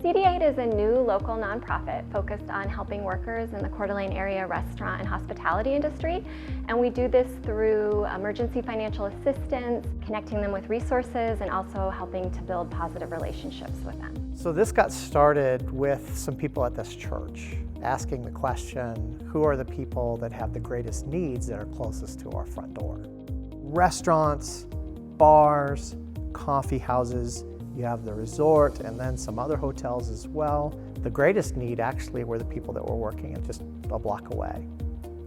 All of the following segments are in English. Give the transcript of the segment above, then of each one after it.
Cdaide is a new local nonprofit focused on helping workers in the Coeur d'Alene area restaurant and hospitality industry. And we do this through emergency financial assistance, connecting them with resources, and also helping to build positive relationships with them. So this got started with some people at this church asking the question, who are the people that have the greatest needs that are closest to our front door? Restaurants, bars, coffee houses, you have the resort and then some other hotels as well. The greatest need actually were the people that were working just a block away.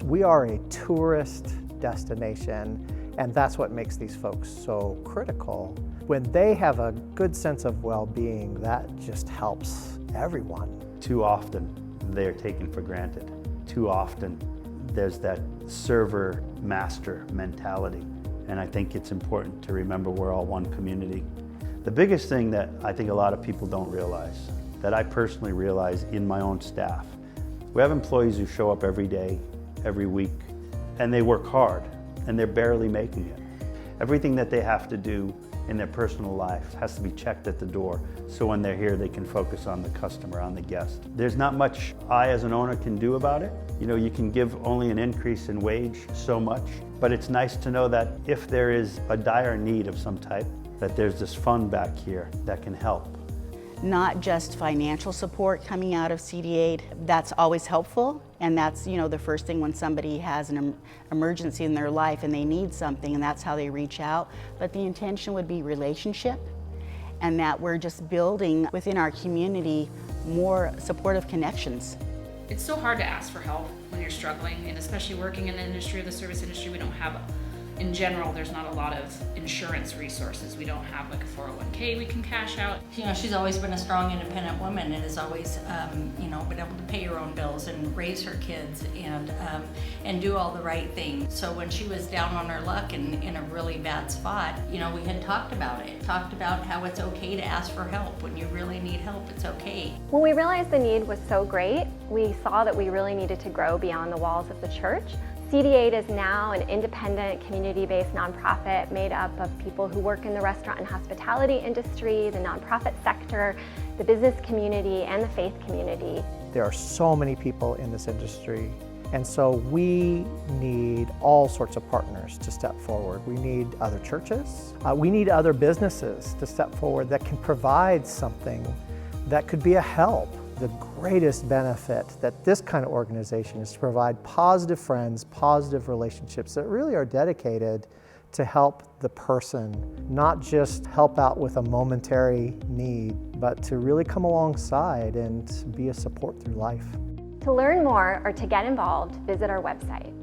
We are a tourist destination, and that's what makes these folks so critical. When they have a good sense of well-being, that just helps everyone. Too often they're taken for granted. Too often there's that server-master mentality. And I think it's important to remember we're all one community. The biggest thing that I think a lot of people don't realize, that I personally realize in my own staff, we have employees who show up every day, every week, and they work hard, and they're barely making it. Everything that they have to do in their personal life has to be checked at the door, so when they're here, they can focus on the customer, on the guest. There's not much I as an owner can do about it. You know, you can give only an increase in wage so much, but it's nice to know that if there is a dire need of some type, that there's this fund back here that can help. Not just financial support coming out of Cdaide, that's always helpful, and that's, you know, the first thing when somebody has an emergency in their life and they need something, and that's how they reach out. But the intention would be relationship, and that we're just building within our community more supportive connections. It's so hard to ask for help when you're struggling, and especially working in the industry, the service industry, we don't have in general, there's not a lot of insurance resources. We don't have like a 401k we can cash out. You know, she's always been a strong, independent woman and has always, you know, been able to pay her own bills and raise her kids and do all the right things. So when she was down on her luck and in a really bad spot, you know, we had talked about it. Talked about how it's okay to ask for help. When you really need help, it's okay. When we realized the need was so great, we saw that we really needed to grow beyond the walls of the church. Cdaide is now an independent, community-based nonprofit made up of people who work in the restaurant and hospitality industry, the nonprofit sector, the business community, and the faith community. There are so many people in this industry, and so we need all sorts of partners to step forward. We need other churches. We need other businesses to step forward that can provide something that could be a help. The greatest benefit that this kind of organization is to provide positive friends, positive relationships that really are dedicated to help the person, not just help out with a momentary need, but to really come alongside and be a support through life. To learn more or to get involved, visit our website.